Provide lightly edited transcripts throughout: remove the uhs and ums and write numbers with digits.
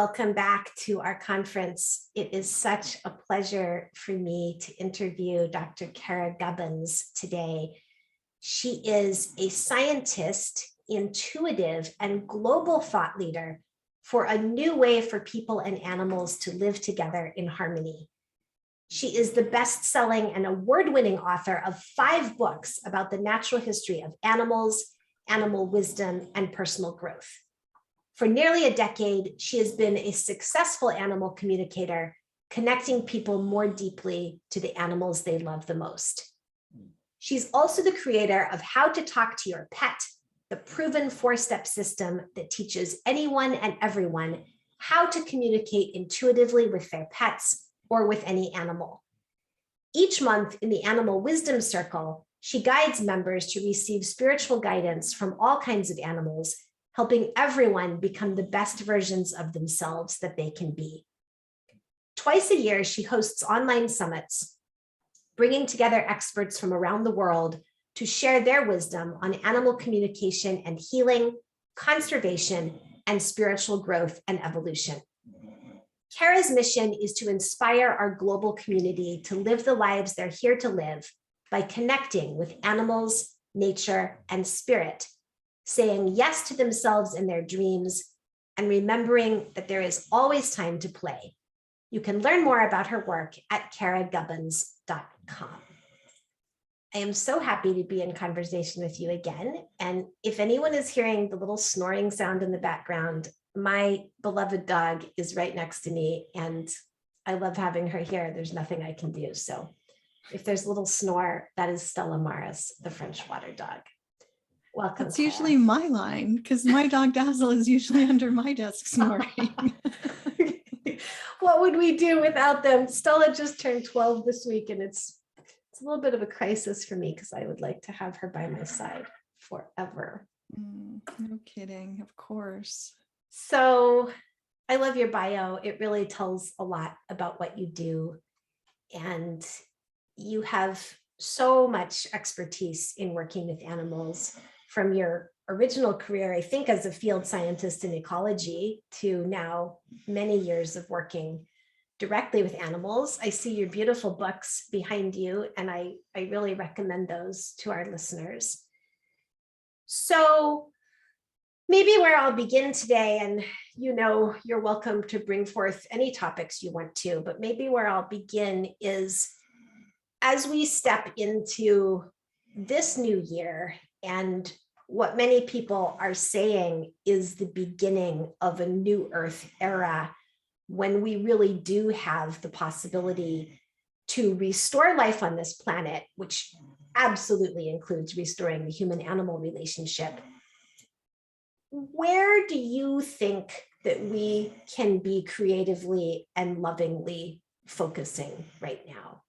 welcome back to our conference. It is such a pleasure for me to interview Dr. Cara Gubbins today. She is a scientist, intuitive, and global thought leader for a new way for people and animals to live together in harmony. She is the best-selling and award-winning author of 5 books about the natural history of animals, animal wisdom, and personal growth. For nearly a decade, she has been a successful animal communicator, connecting people more deeply to the animals they love the most. She's also the creator of How to Talk to Your Pet, the proven 4-step system that teaches anyone and everyone how to communicate intuitively with their pets or with any animal. Each month in the Animal Wisdom Circle, she guides members to receive spiritual guidance from all kinds of animals, helping everyone become the best versions of themselves that they can be. Twice a year, she hosts online summits, bringing together experts from around the world to share their wisdom on animal communication and healing, conservation, and spiritual growth and evolution. Cara's mission is to inspire our global community to live the lives they're here to live by connecting with animals, nature, and spirit, saying yes to themselves and their dreams, and remembering that there is always time to play. You can learn more about her work at caragubbins.com. I am so happy to be in conversation with you again. And if anyone is hearing the little snoring sound in the background, my beloved dog is right next to me, and I love having her here. There's nothing I can do. So if there's a little snore, that is Stella Maris, the French water dog. Welcome. That's Cara. usually my line, because my dog Dazzle is usually under my desk snoring. What would we do without them? Stella just turned 12 this week, and it's a little bit of a crisis for me because I would like to have her by my side forever. No kidding, of course. So I love your bio. It really tells a lot about what you do. And you have so much expertise in working with animals, from your original career, I think, as a field scientist in ecology, to now many years of working directly with animals. I see your beautiful books behind you, and I really recommend those to our listeners. So maybe where I'll begin today, and you're welcome to bring forth any topics you want to, but maybe where I'll begin is, as we step into this new year, and what many people are saying is the beginning of a new Earth era, when we really do have the possibility to restore life on this planet, which absolutely includes restoring the human-animal relationship. Where do you think that we can be creatively and lovingly focusing right now?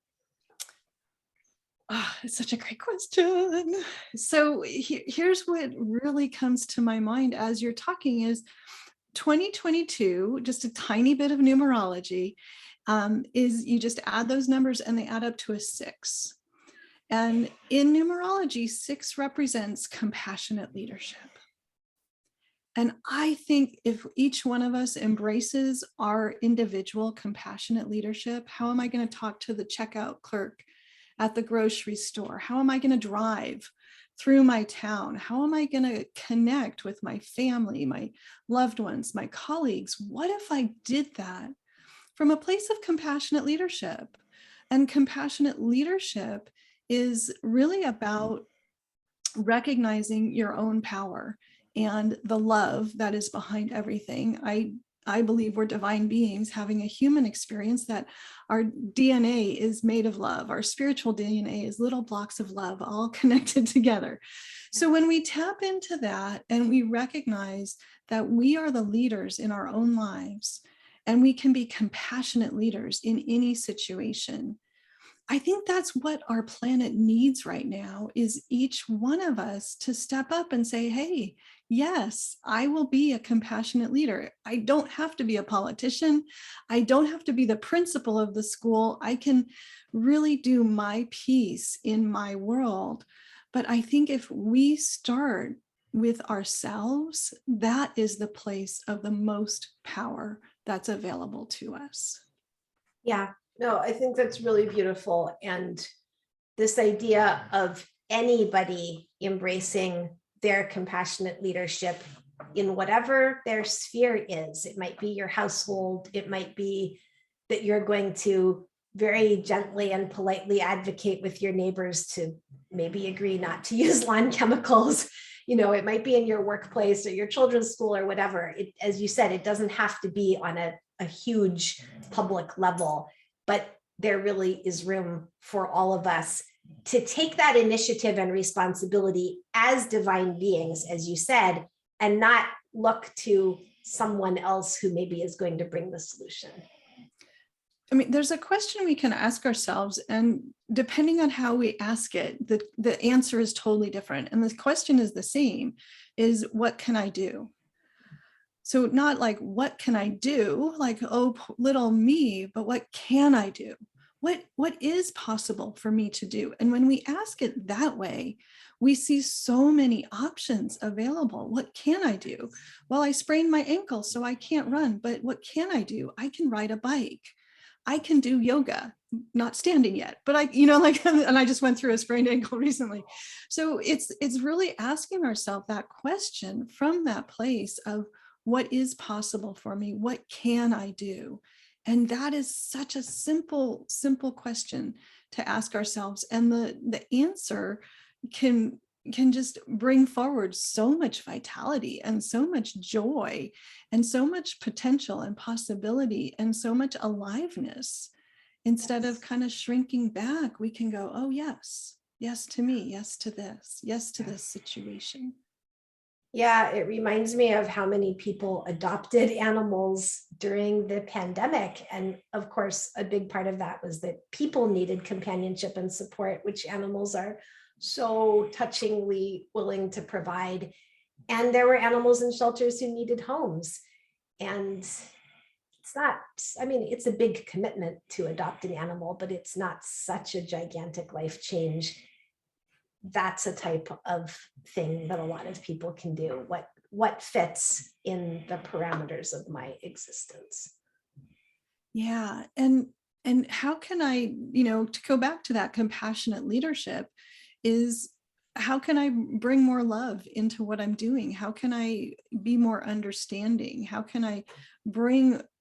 Oh, it's such a great question. So here's what really comes to my mind as you're talking is 2022, just a tiny bit of numerology, is you just add those numbers and they add up to a 6. And in numerology, 6 represents compassionate leadership. And I think if each one of us embraces our individual compassionate leadership, how am I going to talk to the checkout clerk at the grocery store? How am I going to drive through my town? How am I going to connect with my family, my loved ones, my colleagues? What if I did that from a place of compassionate leadership? And compassionate leadership is really about recognizing your own power and the love that is behind everything. I believe we're divine beings having a human experience, that our DNA is made of love. Our spiritual DNA is little blocks of love all connected together. So when we tap into that and we recognize that we are the leaders in our own lives, and we can be compassionate leaders in any situation, I think that's what our planet needs right now, is each one of us to step up and say, hey, yes, I will be a compassionate leader. I don't have to be a politician. I don't have to be the principal of the school. I can really do my piece in my world. But I think if we start with ourselves, that is the place of the most power that's available to us. Yeah, no, I think that's really beautiful. And this idea of anybody embracing their compassionate leadership in whatever their sphere is. It might be your household. It might be that you're going to very gently and politely advocate with your neighbors to maybe agree not to use lawn chemicals. It might be in your workplace or your children's school or whatever. As you said, it doesn't have to be on a huge public level, but there really is room for all of us to take that initiative and responsibility as divine beings, as you said, and not look to someone else who maybe is going to bring the solution. I mean, there's a question we can ask ourselves, and depending on how we ask it, the answer is totally different. And the question is the same, is what can I do? So not like, what can I do? Like, oh, little me, but what can I do? What is possible for me to do? And when we ask it that way, we see so many options available. What can I do? Well, I sprained my ankle, so I can't run, but what can I do? I can ride a bike. I can do yoga, not standing yet, but and I just went through a sprained ankle recently. So it's really asking ourselves that question from that place of what is possible for me? What can I do? And that is such a simple question to ask ourselves. And the answer can just bring forward so much vitality and so much joy and so much potential and possibility and so much aliveness. Instead of kind of shrinking back, we can go, oh, yes to me, yes to this, yes to this situation. Yeah, it reminds me of how many people adopted animals during the pandemic. And of course, a big part of that was that people needed companionship and support, which animals are so touchingly willing to provide. And there were animals in shelters who needed homes. And it's a big commitment to adopt an animal, but it's not such a gigantic life change. That's a type of thing that a lot of people can do. What fits in the parameters of my existence? Yeah. And how can I, to go back to that compassionate leadership, is how can I bring more love into what I'm doing? How can I be more understanding? How can I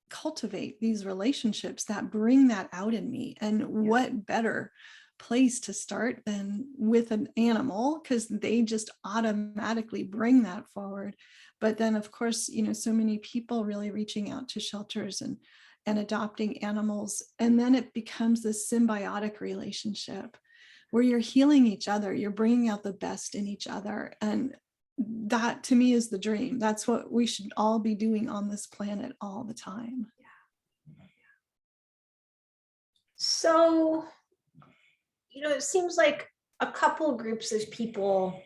cultivate these relationships that bring that out in me? And what better place to start than with an animal, because they just automatically bring that forward. But then, of course, so many people really reaching out to shelters and adopting animals. And then it becomes this symbiotic relationship where you're healing each other, you're bringing out the best in each other. And that, to me, is the dream. That's what we should all be doing on this planet all the time. So, it seems like a couple groups of people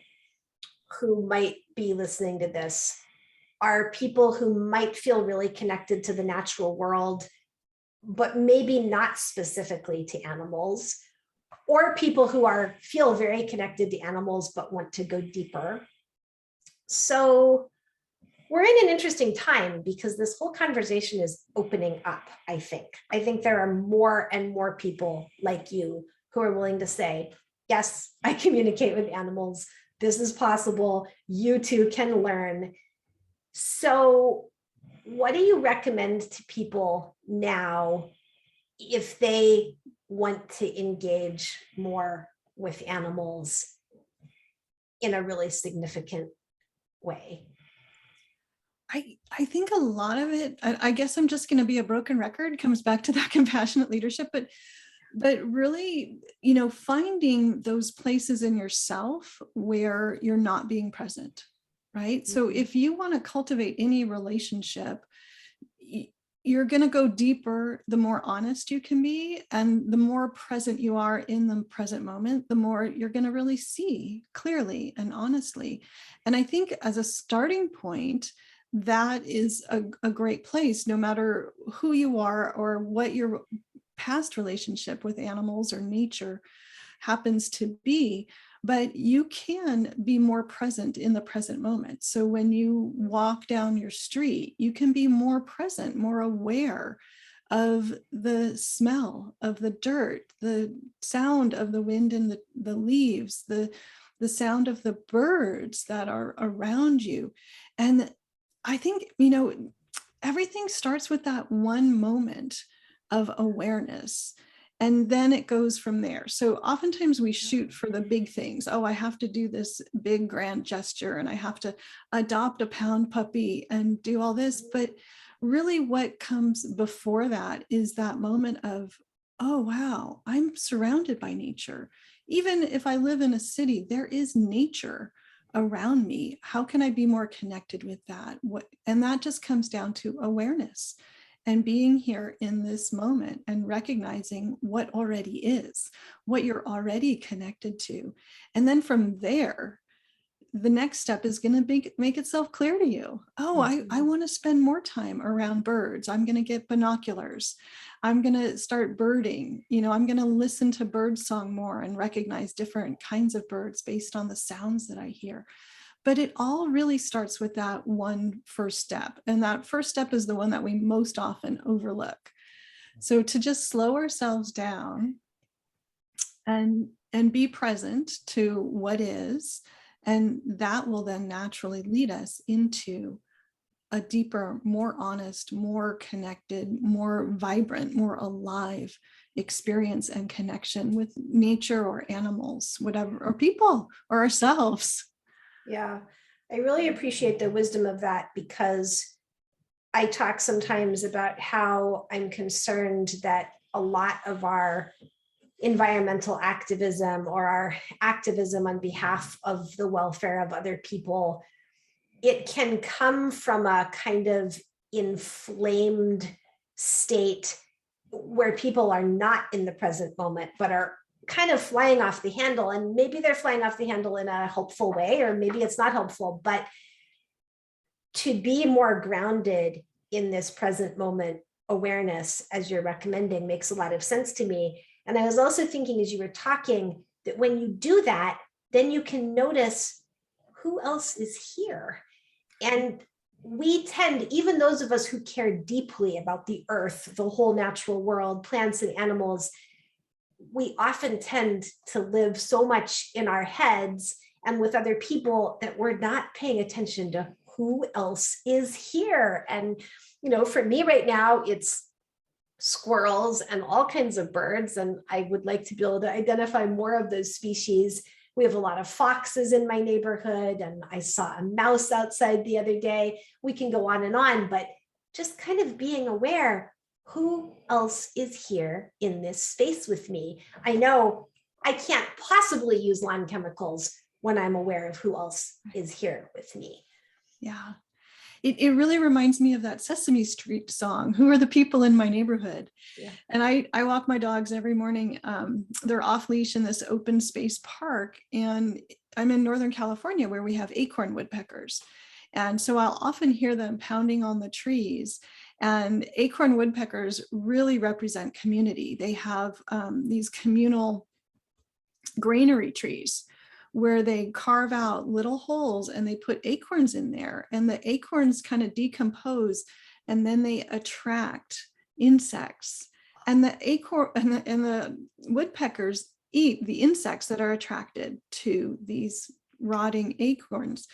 who might be listening to this are people who might feel really connected to the natural world, but maybe not specifically to animals, or people who feel very connected to animals, but want to go deeper. So we're in an interesting time because this whole conversation is opening up, I think. I think there are more and more people like you who are willing to say, yes, I communicate with animals. This is possible. You too can learn. So what do you recommend to people now if they want to engage more with animals in a really significant way? I think a lot of it, I guess I'm just going to be a broken record, comes back to that compassionate leadership, but really, finding those places in yourself where you're not being present, right? Mm-hmm. So if you want to cultivate any relationship, you're going to go deeper the more honest you can be, and the more present you are in the present moment, the more you're going to really see clearly and honestly. And I think as a starting point, that is a great place, no matter who you are or what your past relationship with animals or nature happens to be. but you can be more present in the present moment. So when you walk down your street, you can be more present, more aware of the smell of the dirt, the sound of the wind in the leaves, the sound of the birds that are around you. And I think, everything starts with that one moment of awareness. And then it goes from there. So oftentimes we shoot for the big things. Oh, I have to do this big grand gesture and I have to adopt a pound puppy and do all this. But really what comes before that is that moment of, oh, wow, I'm surrounded by nature. Even if I live in a city, there is nature around me. How can I be more connected with that? And that just comes down to awareness and being here in this moment and recognizing what already is, what you're already connected to. And then from there, the next step is going to make itself clear to you. Oh, I want to spend more time around birds. I'm going to get binoculars. I'm going to start birding. I'm going to listen to bird song more and recognize different kinds of birds based on the sounds that I hear. But it all really starts with that one first step. And that first step is the one that we most often overlook. So to just slow ourselves down and be present to what is, and that will then naturally lead us into a deeper, more honest, more connected, more vibrant, more alive experience and connection with nature or animals, whatever, or people or ourselves. Yeah, I really appreciate the wisdom of that, because I talk sometimes about how I'm concerned that a lot of our environmental activism or our activism on behalf of the welfare of other people, it can come from a kind of inflamed state where people are not in the present moment, but are kind of flying off the handle. And maybe they're flying off the handle in a helpful way, or maybe it's not helpful, but to be more grounded in this present moment awareness, as you're recommending, makes a lot of sense to me. And I was also thinking as you were talking that when you do that, then you can notice who else is here. And we tend, even those of us who care deeply about the earth, the whole natural world, plants and animals, we often tend to live so much in our heads and with other people that we're not paying attention to who else is here. And, for me right now, it's squirrels and all kinds of birds. And I would like to be able to identify more of those species. We have a lot of foxes in my neighborhood, and I saw a mouse outside the other day. We can go on, but just kind of being aware, who else is here in this space with me? I know I can't possibly use lawn chemicals when I'm aware of who else is here with me. Yeah. It really reminds me of that Sesame Street song, Who Are the People in My Neighborhood? Yeah. And I walk my dogs every morning. They're off leash in this open space park. And I'm in Northern California where we have acorn woodpeckers. And so I'll often hear them pounding on the trees. And acorn woodpeckers really represent community. They have these communal granary trees where they carve out little holes and they put acorns in there, and the acorns kind of decompose and then they attract insects, and the acorn and the woodpeckers eat the insects that are attracted to these rotting acorns.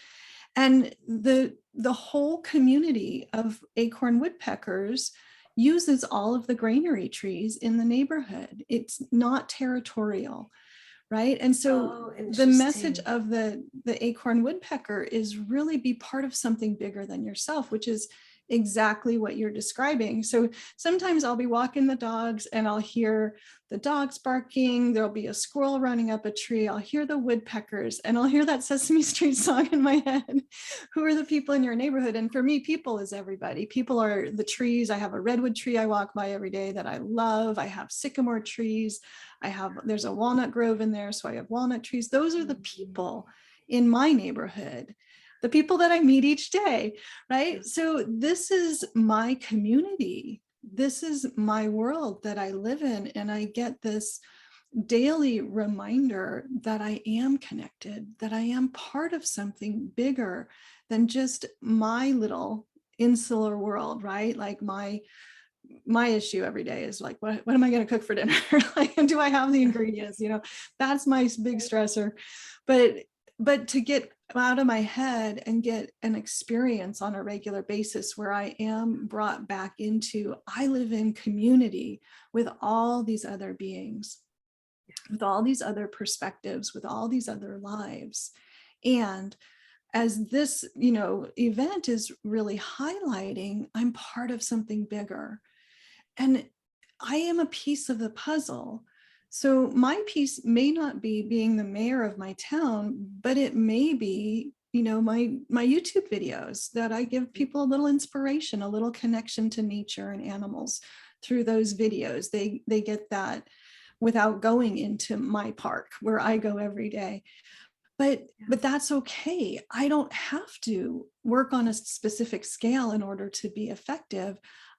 And the whole community of acorn woodpeckers uses all of the granary trees in the neighborhood. It's not territorial. Right. And so the message of the acorn woodpecker is really be part of something bigger than yourself, which is exactly what you're describing. So sometimes I'll be walking the dogs and I'll hear the dogs barking. There'll be a squirrel running up a tree. I'll hear the woodpeckers and I'll hear that Sesame Street song in my head. Who are the people in your neighborhood? And for me, people is everybody. People are the trees. I have a redwood tree I walk by every day that I love. I have sycamore trees. There's a walnut grove in there, so I have walnut trees. Those are the people in my neighborhood, the people that I meet each day, right? So this is my community. This is my world that I live in, and I get this daily reminder that I am connected, that I am part of something bigger than just my little insular world, right? Like my issue every day is like, what am I going to cook for dinner? Like, do I have the ingredients? That's my big stressor. But to get out of my head and get an experience on a regular basis where I am brought back into, I live in community with all these other beings, with all these other perspectives, with all these other lives. And as this, event is really highlighting, I'm part of something bigger. And I am a piece of the puzzle. So my piece may not be being the mayor of my town, but it may be, my YouTube videos that I give people a little inspiration, a little connection to nature and animals through those videos. They get that without going into my park where I go every day. But that's okay. I don't have to work on a specific scale in order to be effective.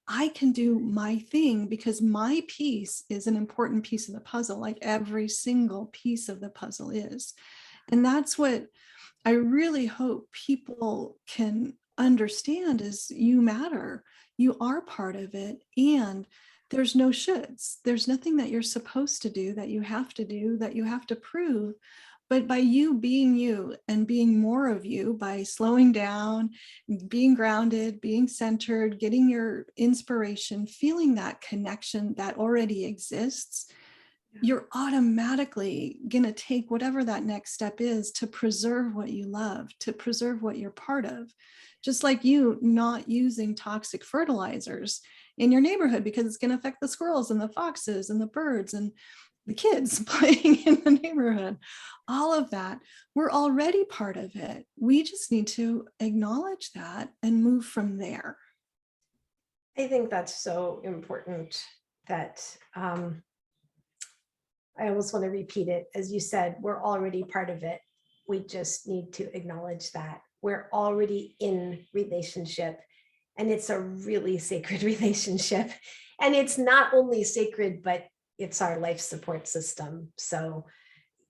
I can do my thing because my piece is an important piece of the puzzle, like every single piece of the puzzle is. And that's what I really hope people can understand is you matter. You are part of it. And there's no shoulds. There's nothing that you're supposed to do, that you have to do, that you have to prove. But by you being you and being more of you, by slowing down, being grounded, being centered, getting your inspiration, feeling that connection that already exists, you're automatically going to take whatever that next step is to preserve what you love, to preserve what you're part of. Just like you not using toxic fertilizers in your neighborhood because it's going to affect the squirrels and the foxes and the birds and the kids playing in the neighborhood, all of that, we're already part of it. We just need to acknowledge that and move from there. I think that's so important that I almost want to repeat it. As you said, we're already part of it. We just need to acknowledge that we're already in relationship, and it's a really sacred relationship. And it's not only sacred, but it's our life support system. So,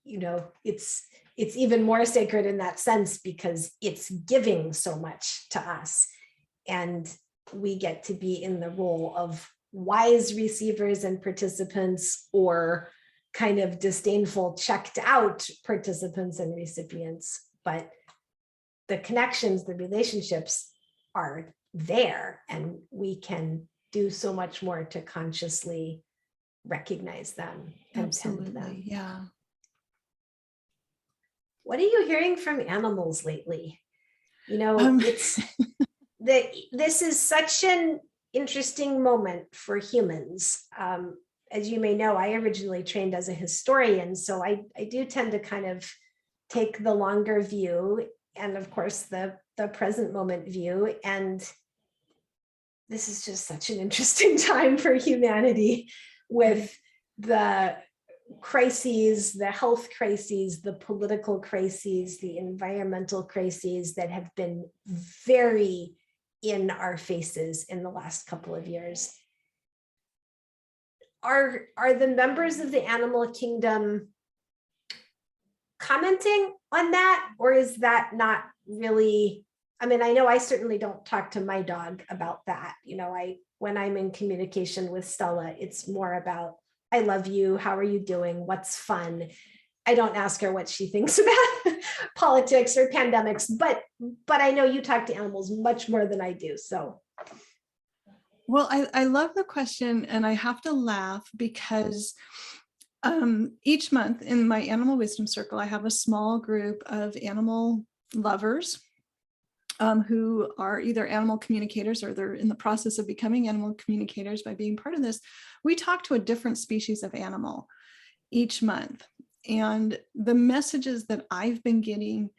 it's even more sacred in that sense because it's giving so much to us. And we get to be in the role of wise receivers and participants, or kind of disdainful, checked out participants and recipients. But the connections, the relationships are there, and we can do so much more to consciously recognize them and tend them. Yeah. What are you hearing from animals lately? It's that this is such an interesting moment for humans. As you may know, I originally trained as a historian, so I do tend to kind of take the longer view and, of course, the present moment view. And this is just such an interesting time for humanity, with the crises, the health crises, the political crises, the environmental crises that have been very in our faces in the last couple of years. Are the members of the animal kingdom commenting on that, or is that not really? I mean, I know I certainly don't talk to my dog about that. When I'm in communication with Stella, it's more about, I love you, how are you doing, what's fun. I don't ask her what she thinks about politics or pandemics, but I know you talk to animals much more than I do. So, well, I love the question, and I have to laugh because each month in my Animal Wisdom Circle, I have a small group of animal lovers who are either animal communicators or they're in the process of becoming animal communicators by being part of this. We talk to a different species of animal each month. And the messages that I've been getting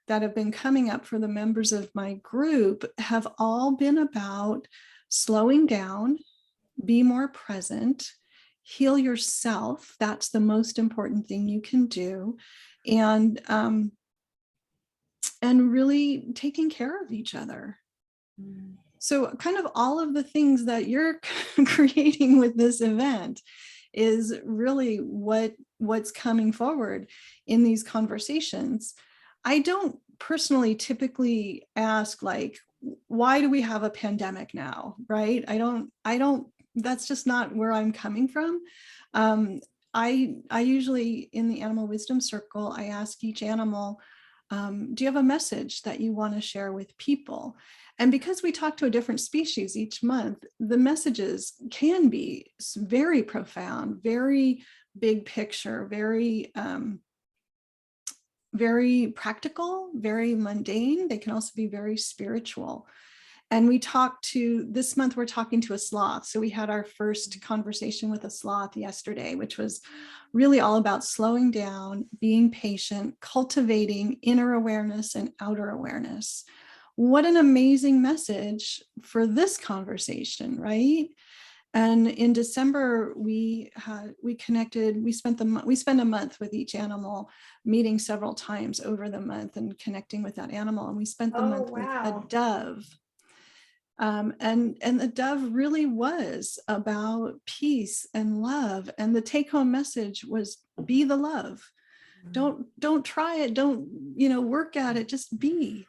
that have been coming up for the members of my group have all been about slowing down, be more present, heal yourself. That's the most important thing you can do. And really taking care of each other. So kind of all of the things that you're creating with this event is really what's coming forward in these conversations. I don't personally typically ask, like, why do we have a pandemic now, right? I don't, that's just not where I'm coming from. I usually, in the animal wisdom circle, I ask each animal, do you have a message that you want to share with people? And because we talk to a different species each month, the messages can be very profound, very big picture, very practical, very mundane. They can also be very spiritual. And this month, we're talking to a sloth. So we had our first conversation with a sloth yesterday, which was really all about slowing down, being patient, cultivating inner awareness and outer awareness. What an amazing message for this conversation, right? And in December, we connected. We spent a month with each animal, meeting several times over the month and connecting with that animal. And we spent the month with a dove. And the dove really was about peace and love. And the take-home message was, be the love. Don't try it. Don't, work at it. Just be.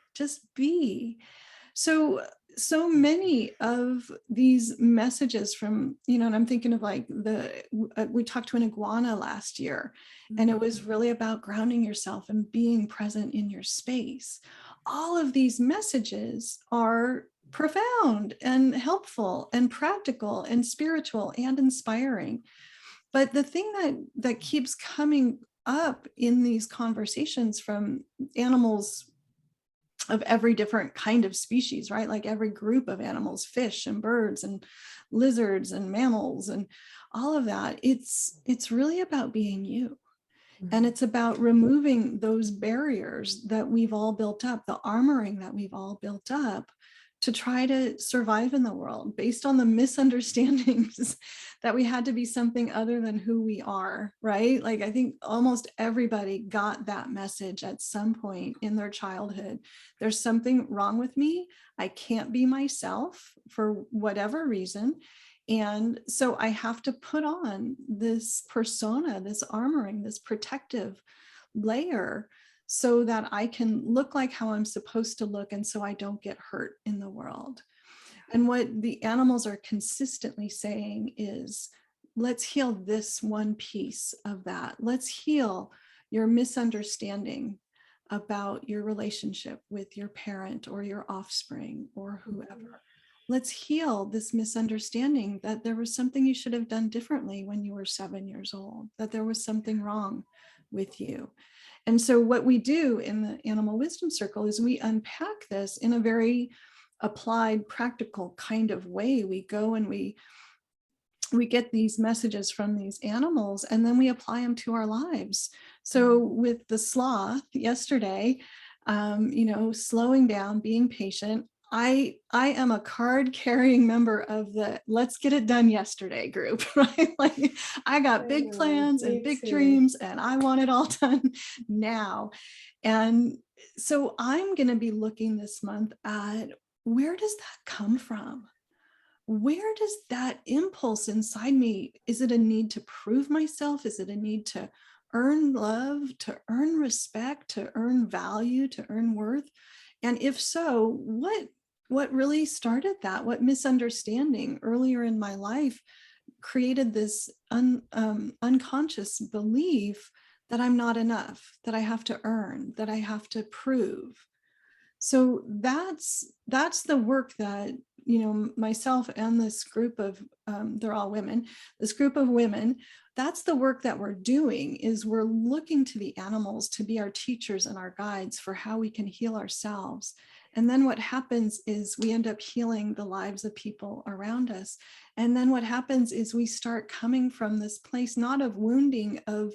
So many of these messages from, and I'm thinking of like we talked to an iguana last year, and it was really about grounding yourself and being present in your space. All of these messages are profound and helpful and practical and spiritual and inspiring. But the thing that keeps coming up in these conversations from animals of every different kind of species, right? Like every group of animals, fish and birds and lizards and mammals and all of that, it's really about being you. And it's about removing those barriers that we've all built up, the armoring that we've all built up to try to survive in the world based on the misunderstandings that we had to be something other than who we are, right? Like, I think almost everybody got that message at some point in their childhood. There's something wrong with me. I can't be myself for whatever reason. And so I have to put on this persona, this armoring, this protective layer so that I can look like how I'm supposed to look, and so I don't get hurt in the world. And what the animals are consistently saying is, let's heal this one piece of that. Let's heal your misunderstanding about your relationship with your parent or your offspring or whoever. Let's heal this misunderstanding that there was something you should have done differently when you were 7 years old, that there was something wrong with you. And so what we do in the Animal Wisdom Circle is we unpack this in a very applied, practical kind of way. We go and we get these messages from these animals, and then we apply them to our lives. So with the sloth yesterday, slowing down, being patient. I am a card carrying member of the let's get it done yesterday group, right? Like, I got big plans and big dreams, and I want it all done now. And so I'm going to be looking this month at, where does that come from? Where does that impulse inside me? Is it a need to prove myself? Is it a need to earn love, to earn respect, to earn value, to earn worth? And if so, what really started that? What misunderstanding earlier in my life created this unconscious belief that I'm not enough, that I have to earn, that I have to prove? So that's the work that, myself and this group of, they're all women, this group of women, that's the work that we're doing, is we're looking to the animals to be our teachers and our guides for how we can heal ourselves. And then what happens is we end up healing the lives of people around us. And then what happens is we start coming from this place, not of wounding, of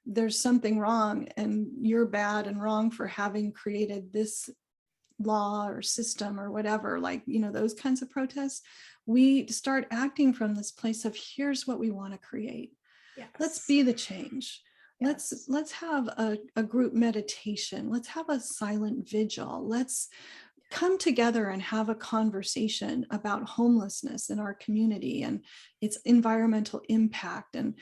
there's something wrong and you're bad and wrong for having created this law or system or whatever, like, those kinds of protests. We start acting from this place of, here's what we want to create. Yes. Let's be the change. Yes. Let's have a group meditation. Let's have a silent vigil. Let's come together and have a conversation about homelessness in our community and its environmental impact and,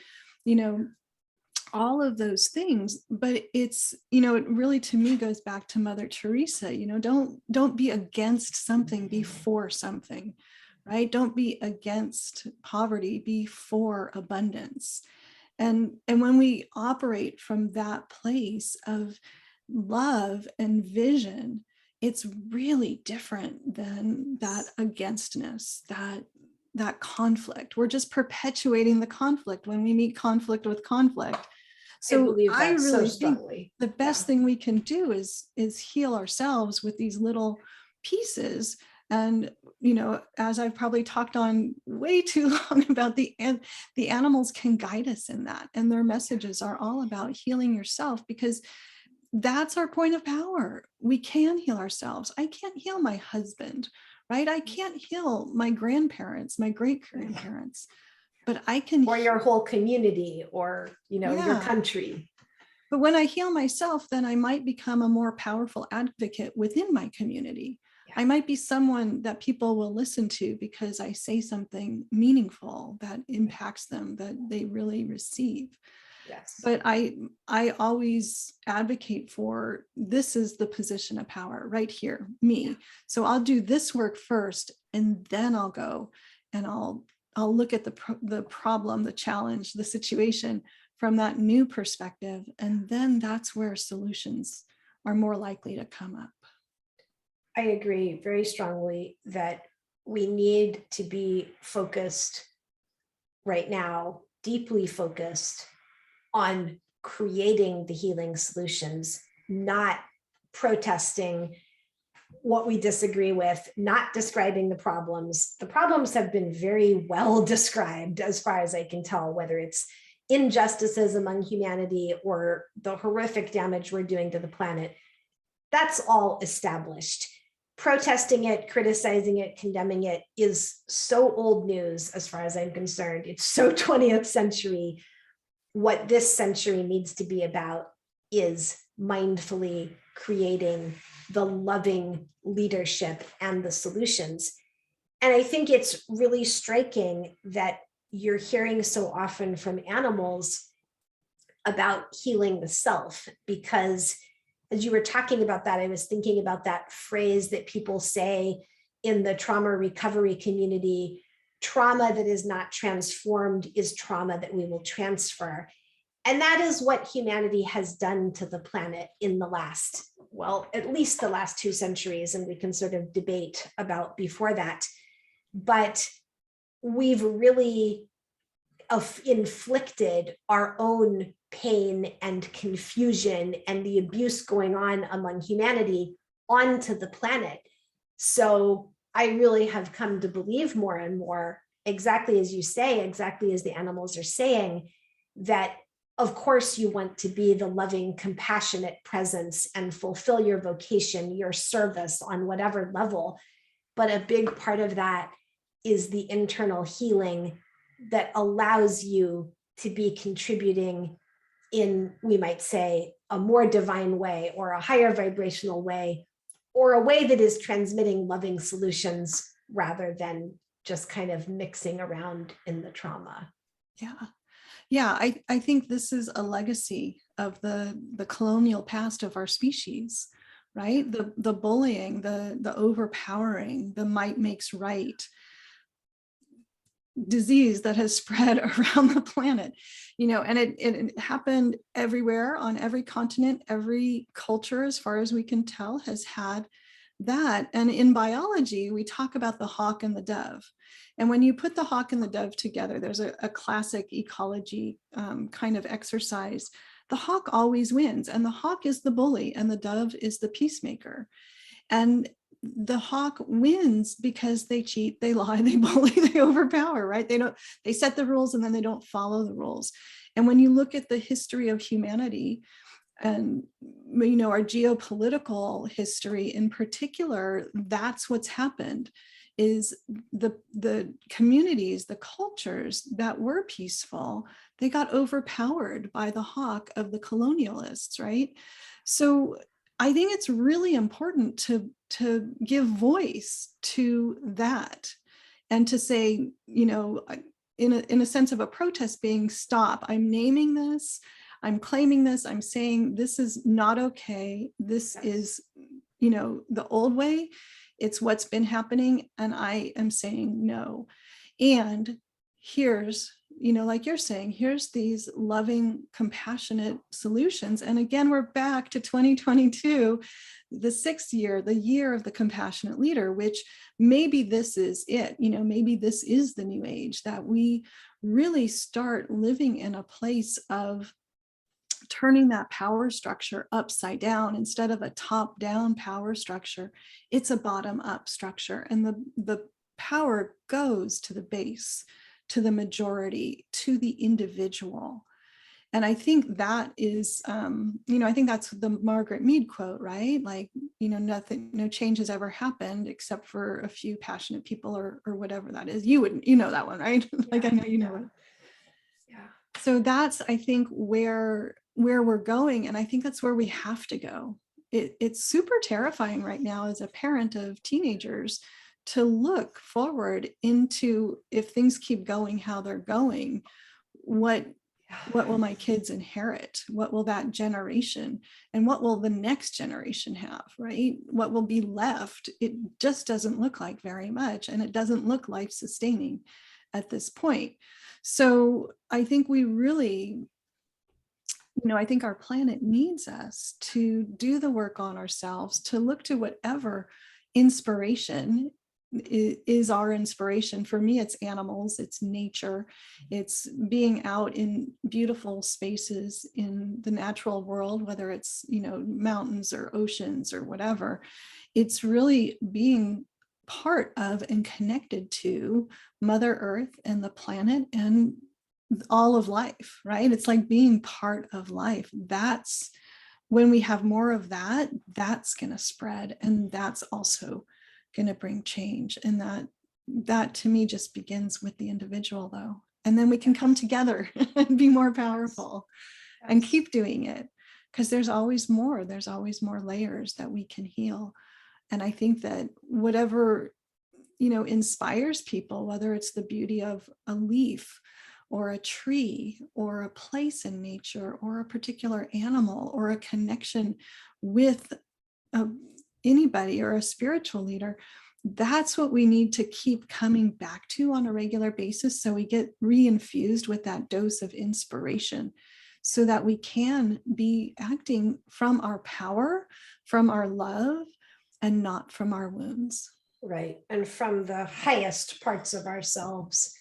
all of those things. But it's, it really, to me, goes back to Mother Teresa. Don't be against something, be for something, right? Don't be against poverty, be for abundance. And when we operate from that place of love and vision, it's really different than that againstness, that conflict. We're just perpetuating the conflict when we meet conflict with conflict. So I really think the best thing we can do is heal ourselves with these little pieces. And, as I've probably talked on way too long about the animals can guide us in that. And their messages are all about healing yourself, because that's our point of power. We can heal ourselves. I can't heal my husband, right? I can't heal my grandparents, my great-grandparents, but I can or your whole community, or your country. But when I heal myself, then I might become a more powerful advocate within my community. I might be someone that people will listen to because I say something meaningful that impacts them, that they really receive. Yes. But I always advocate for, this is the position of power right here, me. So I'll do this work first, and then I'll go and I'll look at the problem, the challenge, the situation from that new perspective. And then that's where solutions are more likely to come up. I agree very strongly that we need to be focused right now, deeply focused on creating the healing solutions, not protesting what we disagree with, not describing the problems. The problems have been very well described, as far as I can tell, whether it's injustices among humanity or the horrific damage we're doing to the planet. That's all established. Protesting it, criticizing it, condemning it is so old news as far as I'm concerned. It's so 20th century. What this century needs to be about is mindfully creating the loving leadership and the solutions. And I think it's really striking that you're hearing so often from animals about healing the self, because as you were talking about that, I was thinking about that phrase that people say in the trauma recovery community: trauma that is not transformed is trauma that we will transfer. And that is what humanity has done to the planet in the last, well, at least the last 2 centuries, and we can sort of debate about before that. But we've really inflicted our own pain and confusion and the abuse going on among humanity onto the planet. So I really have come to believe more and more, exactly as you say, exactly as the animals are saying, that of course you want to be the loving, compassionate presence and fulfill your vocation, your service on whatever level. But a big part of that is the internal healing that allows you to be contributing in, we might say, a more divine way, or a higher vibrational way, or a way that is transmitting loving solutions rather than just kind of mixing around in the trauma. Yeah, I think this is a legacy of the colonial past of our species, right? The bullying, the overpowering, the might makes right disease that has spread around the planet, and it happened everywhere, on every continent, every culture, as far as we can tell, has had that. And in biology, we talk about the hawk and the dove. And when you put the hawk and the dove together, there's a classic ecology kind of exercise. The hawk always wins, and the hawk is the bully and the dove is the peacemaker. And the hawk wins because they cheat, they lie, they bully, they overpower, right? They set the rules and then they don't follow the rules. And when you look at the history of humanity, and our geopolitical history in particular, that's what's happened, is the communities, the cultures that were peaceful, they got overpowered by the hawk of the colonialists, right? So I think it's really important to give voice to that, and to say, in a sense of a protest being, stop, I'm naming this, I'm claiming this, I'm saying this is not okay. This is, the old way. It's what's been happening. And I am saying no. And here's, like you're saying, here's these loving, compassionate solutions. And again, we're back to 2022, the 6th year, the year of the compassionate leader, which maybe this is it. Maybe this is the new age, that we really start living in a place of turning that power structure upside down. Instead of a top-down power structure, it's a bottom-up structure. And the power goes to the base, to the majority, to the individual. And I think that is, I think that's the Margaret Mead quote, right? Like, no change has ever happened except for a few passionate people, or whatever that is. You wouldn't, that one, right? Like, I know you know it. Yeah. So that's, I think, where we're going. And I think that's where we have to go. It's super terrifying right now as a parent of teenagers to look forward into, if things keep going how they're going, what will my kids inherit? What will that generation, and what will the next generation have, right? What will be left? It just doesn't look like very much, and it doesn't look life sustaining at this point. So I think we really, I think our planet needs us to do the work on ourselves, to look to whatever inspiration is our inspiration. For me, it's animals, it's nature, it's being out in beautiful spaces in the natural world, whether it's, mountains or oceans or whatever. It's really being part of and connected to Mother Earth and the planet and all of life, right? It's like being part of life. That's when we have more of that, that's going to spread, and that's also going to bring change. And that to me just begins with the individual, though. And then we can come together and be more powerful and keep doing it, because there's always more layers that we can heal. And I think that whatever, inspires people, whether it's the beauty of a leaf or a tree or a place in nature or a particular animal or a connection with anybody or a spiritual leader, that's what we need to keep coming back to on a regular basis, so we get reinfused with that dose of inspiration, so that we can be acting from our power, from our love, and not from our wounds. Right. And from the highest parts of ourselves.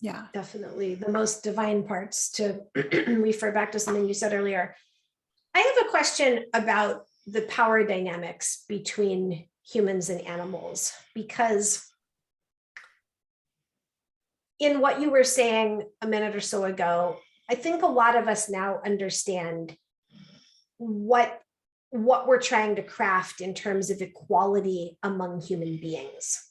Yeah, definitely the most divine parts, to refer back to something you said earlier. I have a question about the power dynamics between humans and animals, because in what you were saying a minute or so ago, I think a lot of us now understand what we're trying to craft in terms of equality among human beings.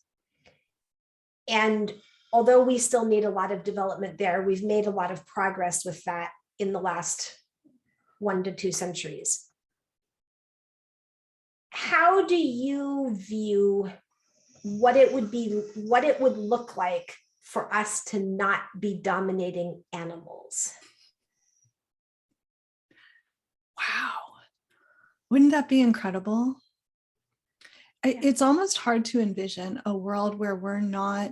And although we still need a lot of development there, we've made a lot of progress with that in the last 1 to 2 centuries. How do you view what it would look like for us to not be dominating animals? wow, wouldn't that be incredible? It's almost hard to envision a world where we're not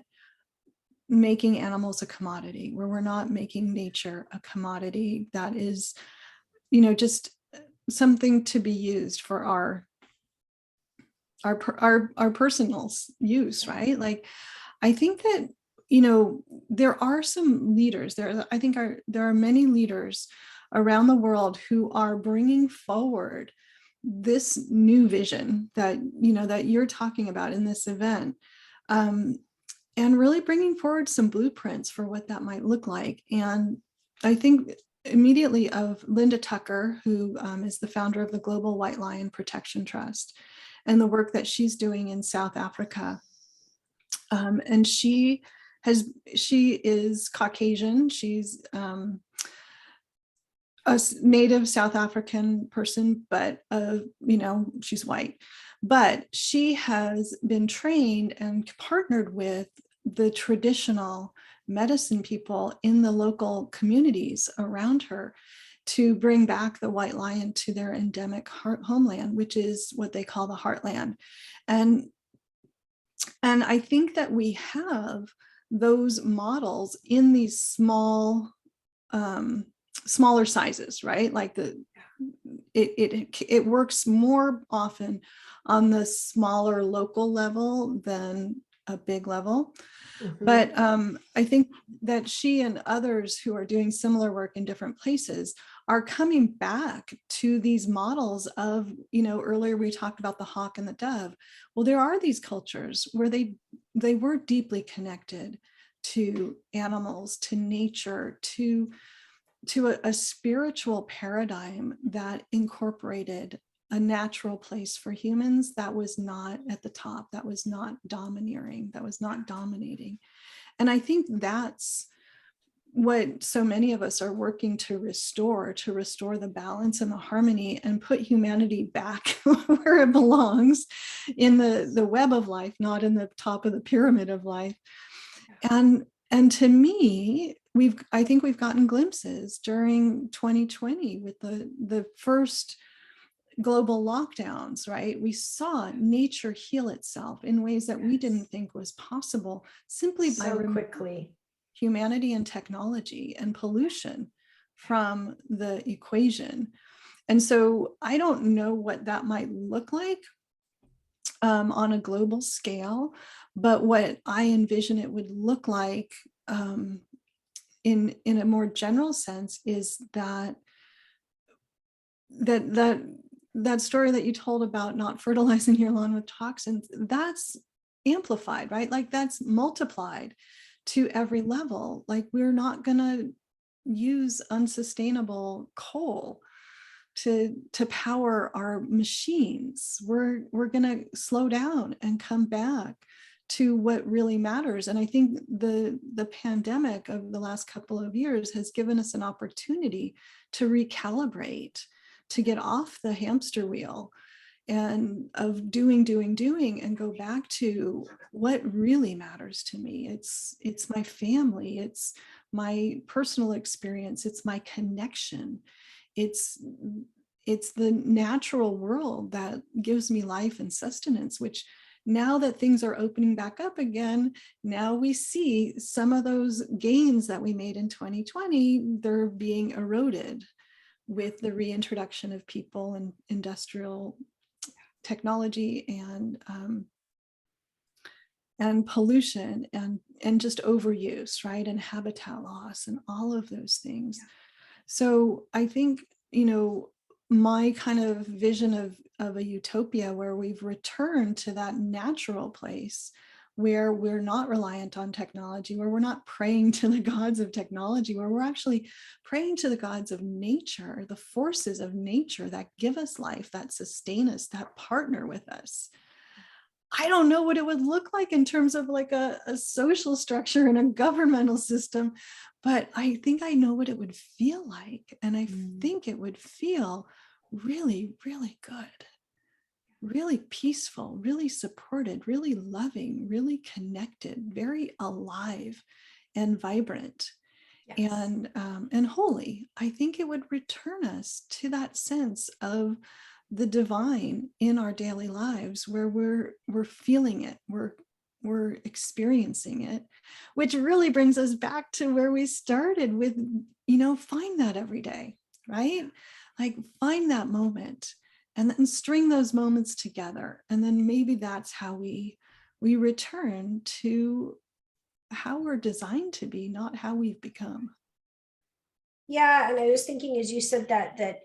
making animals a commodity, where we're not making nature a commodity that is, just something to be used for our personal use, right? Like, I think that, there are some leaders there. I think there are many leaders around the world who are bringing forward this new vision that, that you're talking about in this event, and really bringing forward some blueprints for what that might look like. And I think immediately of Linda Tucker, who is the founder of the Global White Lion Protection Trust, and the work that she's doing in South Africa. And she is Caucasian. She's a native South African person, but she's white. But she has been trained and partnered with the traditional medicine people in the local communities around her to bring back the white lion to their endemic homeland, which is what they call the heartland. And I think that we have those models in these smaller sizes, right? Like it works more often on the smaller local level than a big level. Mm-hmm. But I think that she and others who are doing similar work in different places are coming back to these models of, earlier we talked about the hawk and the dove. Well, there are these cultures where they were deeply connected to animals, to nature, to a spiritual paradigm that incorporated a natural place for humans that was not at the top, that was not domineering, that was not dominating. And I think that's what so many of us are working to restore the balance and the harmony and put humanity back where it belongs, in the web of life, not in the top of the pyramid of life. And to me, I think we've gotten glimpses during 2020 with the first global lockdowns, right? We saw nature heal itself in ways that we didn't think was possible, simply by quickly humanity and technology and pollution from the equation. And so I don't know what that might look like on a global scale, but what I envision it would look like in a more general sense is that story that you told about not fertilizing your lawn with toxins, that's amplified, right? Like that's multiplied to every level. Like we're not going to use unsustainable coal to power our machines. We're going to slow down and come back to what really matters. And I think the pandemic of the last couple of years has given us an opportunity to recalibrate, to get off the hamster wheel and of doing and go back to what really matters to me. It's my family, it's my personal experience, it's my connection, it's the natural world that gives me life and sustenance, which now that things are opening back up again, now we see some of those gains that we made in 2020, they're being eroded with the reintroduction of people and industrial technology and pollution and just overuse, right? And habitat loss and all of those things. Yeah. So I think, my kind of vision of a utopia where we've returned to that natural place where we're not reliant on technology, where we're not praying to the gods of technology, where we're actually praying to the gods of nature, the forces of nature that give us life, that sustain us, that partner with us. I don't know what it would look like in terms of like a social structure and a governmental system, but I think I know what it would feel like. And I think it would feel really, really good, really peaceful, really supported, really loving, really connected, very alive and vibrant. Yes. And holy. I think it would return us to that sense of the divine in our daily lives, where we're feeling it, we're experiencing it, which really brings us back to where we started with, find that every day, right? Like find that moment and then string those moments together. And then maybe that's how we return to how we're designed to be, not how we've become. Yeah, and I was thinking, as you said that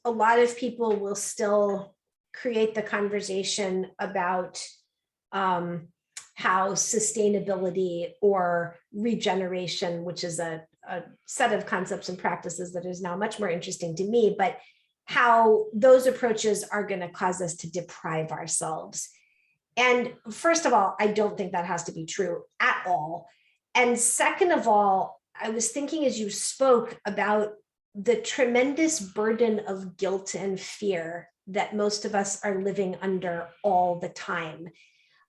a lot of people will still create the conversation about how sustainability or regeneration, which is a set of concepts and practices that is now much more interesting to me, but how those approaches are going to cause us to deprive ourselves. And first of all, I don't think that has to be true at all. And second of all, I was thinking as you spoke about the tremendous burden of guilt and fear that most of us are living under all the time.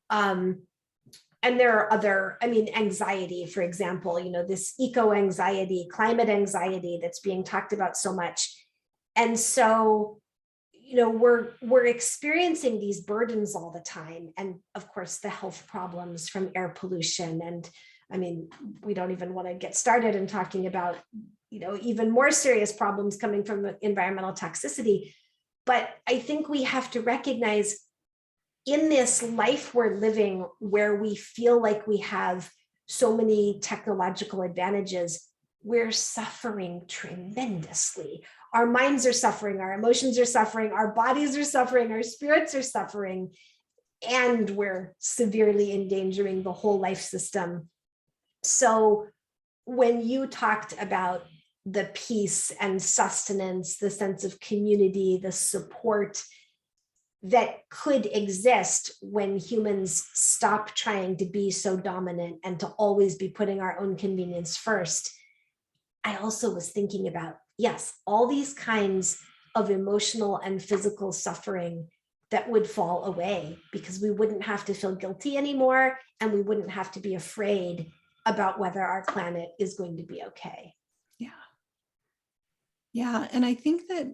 And there are other, I mean, anxiety, for example, this eco anxiety, climate anxiety that's being talked about so much. And so, we're experiencing these burdens all the time. And of course, the health problems from air pollution. And I mean, we don't even want to get started in talking about, even more serious problems coming from environmental toxicity. But I think we have to recognize, in this life we're living, where we feel like we have so many technological advantages, we're suffering tremendously. Our minds are suffering, our emotions are suffering, our bodies are suffering, our spirits are suffering, and we're severely endangering the whole life system. So when you talked about the peace and sustenance, the sense of community, the support that could exist when humans stop trying to be so dominant and to always be putting our own convenience first, I also was thinking about, yes, all these kinds of emotional and physical suffering that would fall away, because we wouldn't have to feel guilty anymore, and we wouldn't have to be afraid about whether our planet is going to be okay. Yeah. Yeah. And I think that,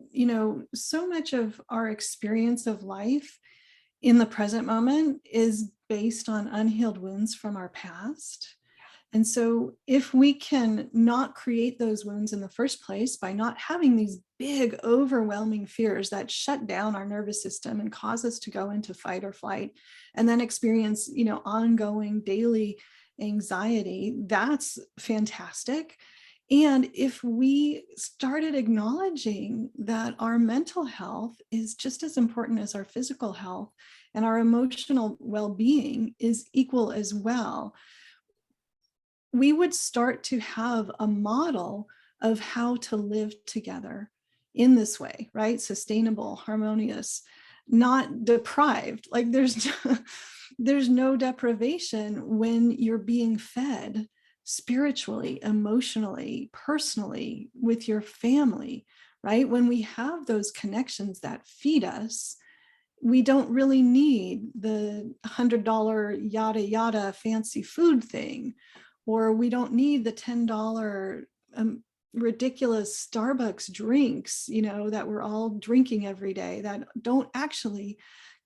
so much of our experience of life in the present moment is based on unhealed wounds from our past. And so if we can not create those wounds in the first place by not having these big, overwhelming fears that shut down our nervous system and cause us to go into fight or flight, and then experience, ongoing daily anxiety, that's fantastic. And if we started acknowledging that our mental health is just as important as our physical health, and our emotional well-being is equal as well, we would start to have a model of how to live together in this way, right? Sustainable, harmonious, not deprived. Like there's no deprivation when you're being fed spiritually, emotionally, personally, with your family, right? When we have those connections that feed us, we don't really need the $100 yada yada fancy food thing, or we don't need the $10 ridiculous Starbucks drinks, that we're all drinking every day, that don't actually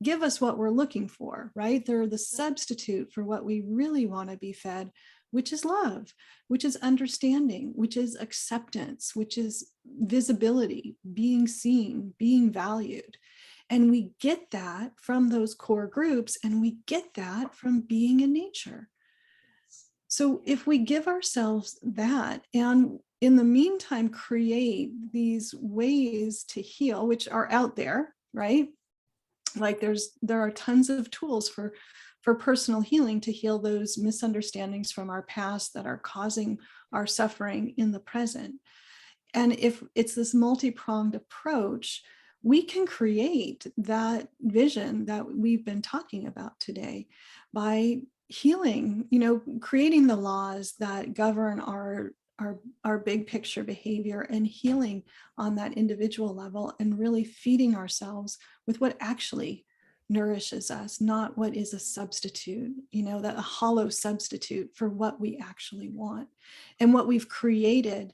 give us what we're looking for, right? They're the substitute for what we really want to be fed, which is love, which is understanding, which is acceptance, which is visibility, being seen, being valued. And we get that from those core groups, and we get that from being in nature. So if we give ourselves that, and in the meantime, create these ways to heal, which are out there, right? Like there are tons of tools for personal healing to heal those misunderstandings from our past that are causing our suffering in the present. And if it's this multi-pronged approach, we can create that vision that we've been talking about today by healing, creating the laws that govern our big picture behavior, and healing on that individual level, and really feeding ourselves with what actually nourishes us, not what is a substitute, that a hollow substitute for what we actually want. And what we've created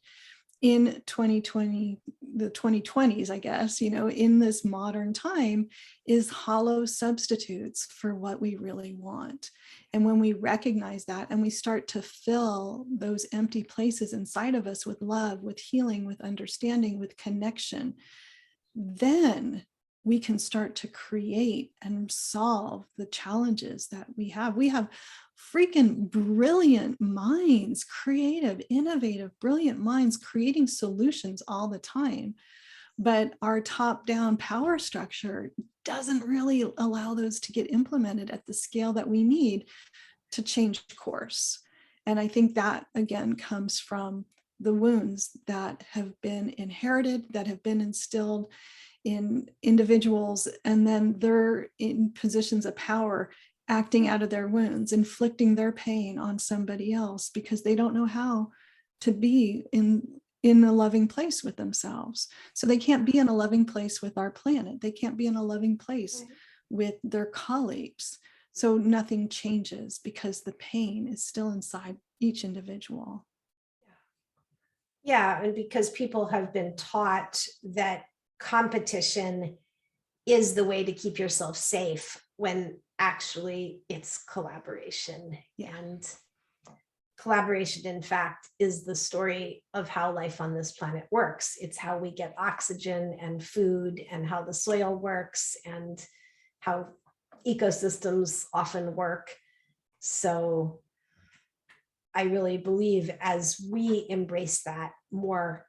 in 2020, the 2020s, I guess, in this modern time, is hollow substitutes for what we really want. And when we recognize that, and we start to fill those empty places inside of us with love, with healing, with understanding, with connection, then we can start to create and solve the challenges that we have. We have freaking brilliant minds, creative, innovative, brilliant minds creating solutions all the time. But our top-down power structure doesn't really allow those to get implemented at the scale that we need to change course. And I think that, again, comes from the wounds that have been inherited, that have been instilled in individuals, and then they're in positions of power, acting out of their wounds, inflicting their pain on somebody else because they don't know how to be in in a loving place with themselves. So they can't be in a loving place with our planet. They can't be in a loving place with their colleagues. So nothing changes because the pain is still inside each individual. Yeah, and because people have been taught that competition is the way to keep yourself safe, when actually it's collaboration. Yeah. And collaboration, in fact, is the story of how life on this planet works. It's how we get oxygen and food, and how the soil works, and how ecosystems often work. So I really believe as we embrace that more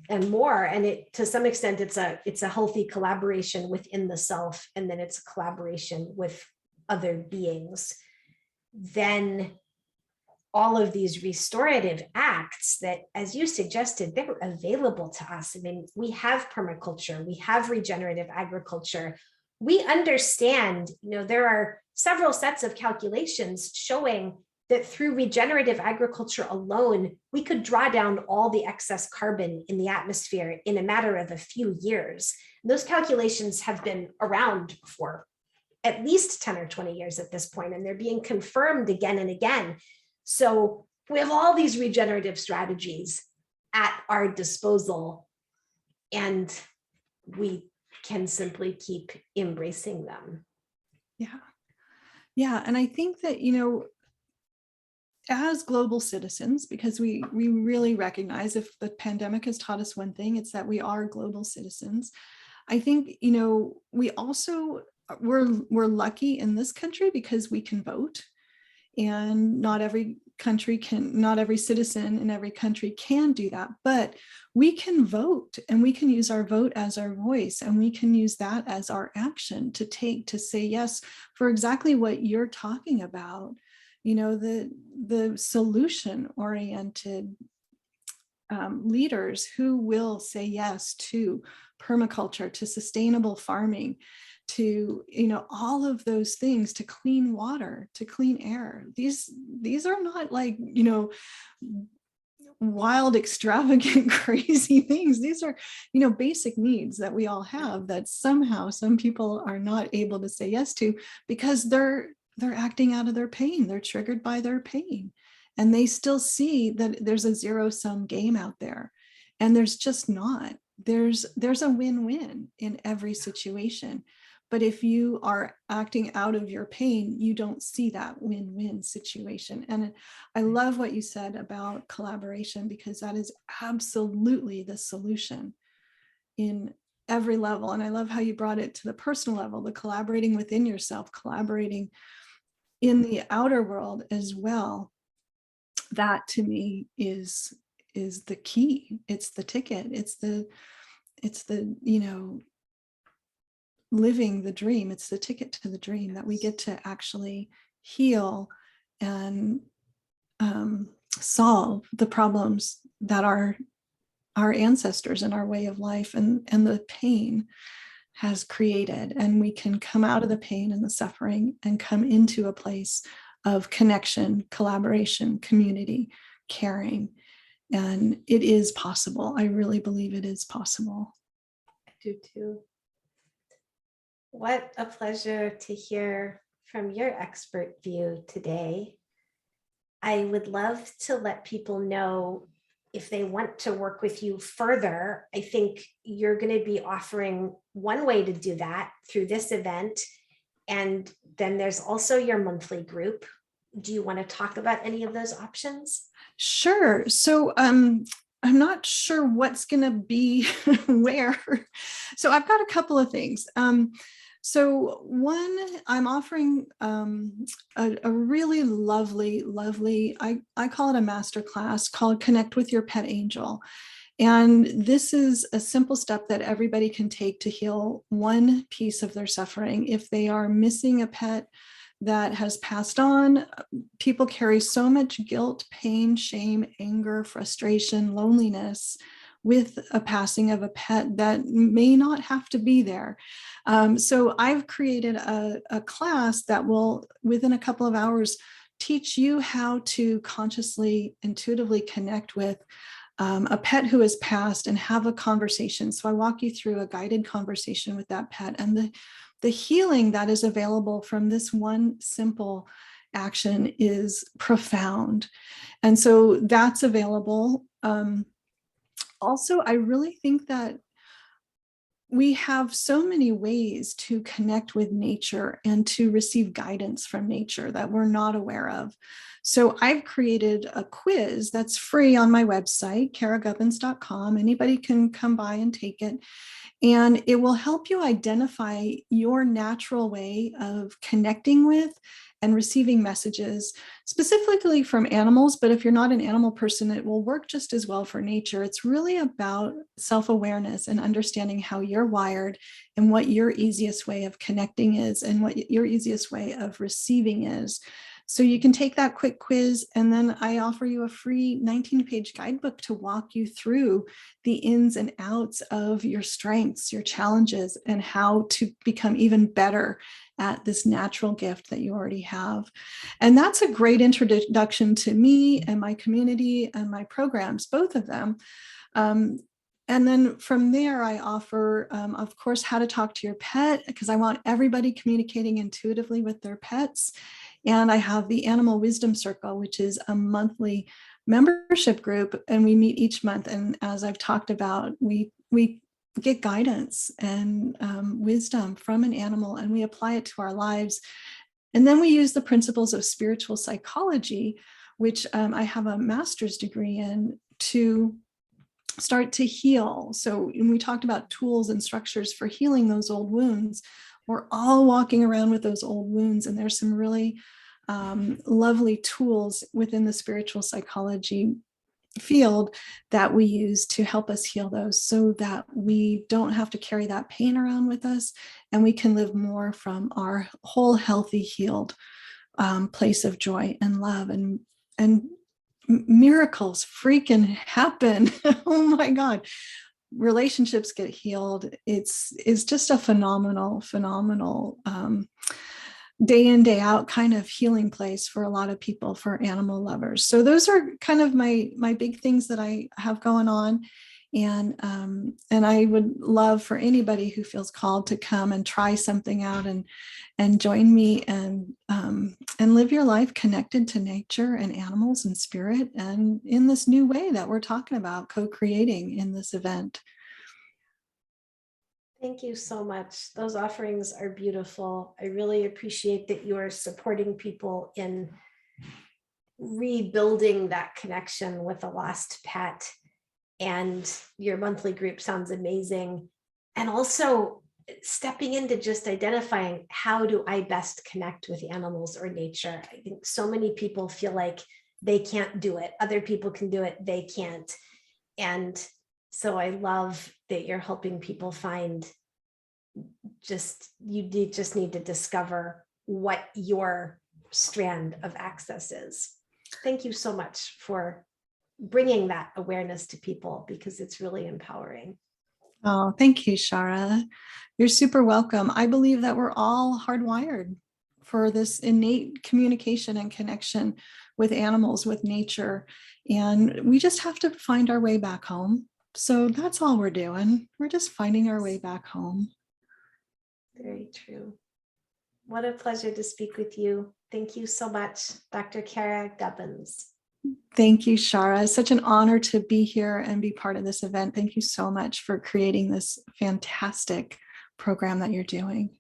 and more, and it, to some extent, it's a healthy collaboration within the self, and then it's a collaboration with other beings, then all of these restorative acts that, as you suggested, they were available to us. I mean, we have permaculture, we have regenerative agriculture. We understand, there are several sets of calculations showing that through regenerative agriculture alone, we could draw down all the excess carbon in the atmosphere in a matter of a few years. And those calculations have been around for at least 10 or 20 years at this point, and they're being confirmed again and again. So we have all these regenerative strategies at our disposal, and we can simply keep embracing them. Yeah. Yeah. And I think that, as global citizens, because we really recognize, if the pandemic has taught us one thing, it's that we are global citizens. I think, we also, we're lucky in this country because we can vote, and not every citizen in every country can do that, but we can vote, and we can use our vote as our voice, and we can use that as our action to say yes for exactly what you're talking about. The solution oriented leaders who will say yes to permaculture, to sustainable farming, to all of those things, to clean water, to clean air. These are not like wild, extravagant, crazy things. These are basic needs that we all have, that somehow some people are not able to say yes to because they're acting out of their pain. They're triggered by their pain, and they still see that there's a zero-sum game out there, and there's just not. There's a win-win in every situation. But if you are acting out of your pain, you don't see that win-win situation. And I love what you said about collaboration, because that is absolutely the solution in every level. And I love how you brought it to the personal level, the collaborating within yourself, collaborating in the outer world as well. That to me is the key. It's the ticket. It's the living the dream. It's the ticket to the dream, that we get to actually heal and solve the problems that our ancestors and our way of life and the pain has created. And we can come out of the pain and the suffering and come into a place of connection, collaboration, community, caring. And it is possible. I really believe it is possible. I do too. What a pleasure to hear from your expert view today. I would love to let people know, if they want to work with you further, I think you're going to be offering one way to do that through this event. And then there's also your monthly group. Do you want to talk about any of those options? Sure. So I'm not sure what's going to be where. So I've got a couple of things. So one, I'm offering a really lovely, I call it a masterclass called Connect with Your Pet Angel. And this is a simple step that everybody can take to heal one piece of their suffering. If they are missing a pet that has passed on, people carry so much guilt, pain, shame, anger, frustration, loneliness with a passing of a pet that may not have to be there. So I've created a class that will, within a couple of hours, teach you how to consciously, intuitively connect with a pet who has passed and have a conversation. So I walk you through a guided conversation with that pet, and the healing that is available from this one simple action is profound. And so that's available. Also, I really think that we have so many ways to connect with nature and to receive guidance from nature that we're not aware of. So I've created a quiz that's free on my website, caragubbins.com. Anybody can come by and take it. And it will help you identify your natural way of connecting with and receiving messages, specifically from animals. But if you're not an animal person, it will work just as well for nature. It's really about self-awareness and understanding how you're wired and what your easiest way of connecting is and what your easiest way of receiving is. So you can take that quick quiz, and then I offer you a free 19-page guidebook to walk you through the ins and outs of your strengths, your challenges, and how to become even better at this natural gift that you already have. And that's a great introduction to me and my community and my programs, both of them. And then from there, I offer, of course, how to talk to your pet, because I want everybody communicating intuitively with their pets. And I have the Animal Wisdom Circle, which is a monthly membership group, and we meet each month. And as I've talked about, we get guidance and wisdom from an animal, and we apply it to our lives. And then we use the principles of spiritual psychology, which I have a master's degree in, to start to heal. So when we talked about tools and structures for healing those old wounds, we're all walking around with those old wounds, and there's some really lovely tools within the spiritual psychology field that we use to help us heal those, so that we don't have to carry that pain around with us, and we can live more from our whole, healthy, healed place of joy and love, and miracles freaking happen. Oh my God. Relationships get healed. It's just a phenomenal day in, day out kind of healing place for a lot of people, for animal lovers. So those are kind of my big things that I have going on. And I would love for anybody who feels called to come and try something out and join me and live your life connected to nature and animals and spirit, and in this new way that we're talking about co-creating in this event. Thank you so much. Those offerings are beautiful. I really appreciate that you are supporting people in rebuilding that connection with a lost pet. And your monthly group sounds amazing. And also stepping into just identifying, how do I best connect with animals or nature? I think so many people feel like they can't do it. Other people can do it, they can't. And so I love that you're helping people find, you just need to discover what your strand of access is. Thank you so much for bringing that awareness to people, because it's really empowering. Oh, thank you, Chara. You're super welcome. I believe that we're all hardwired for this innate communication and connection with animals, with nature, and we just have to find our way back home. So that's all we're doing. We're just finding our way back home. Very true. What a pleasure to speak with you. Thank you so much, Dr. Chara Gubbins. Thank you, Chara. It's such an honor to be here and be part of this event. Thank you so much for creating this fantastic program that you're doing.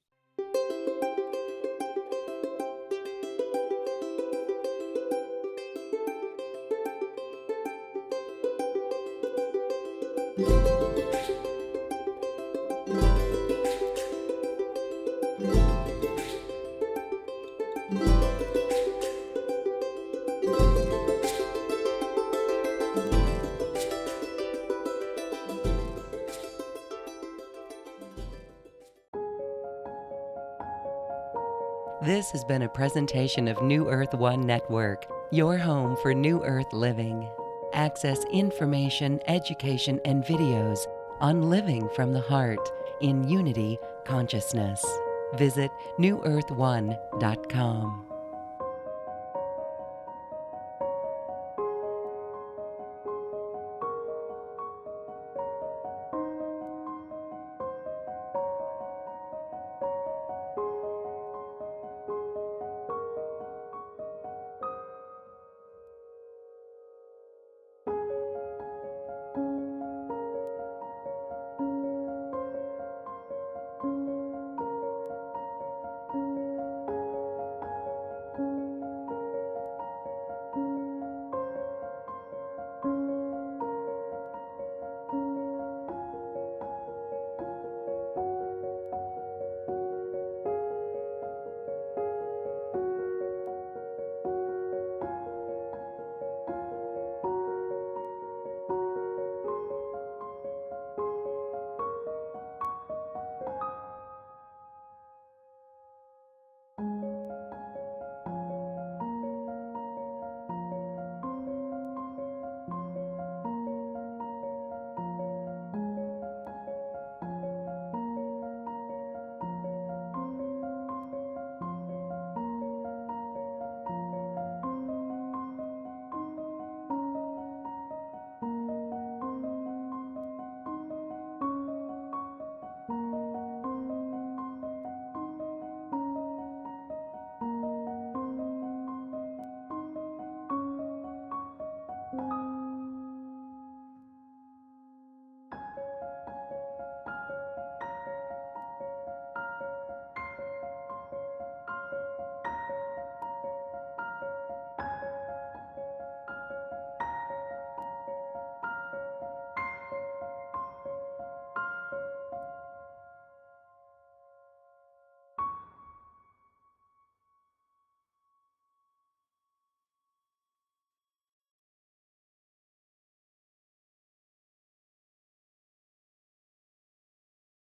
This has been a presentation of New Earth One Network, your home for New Earth living. Access information, education, and videos on living from the heart in unity consciousness. Visit newearth1.com.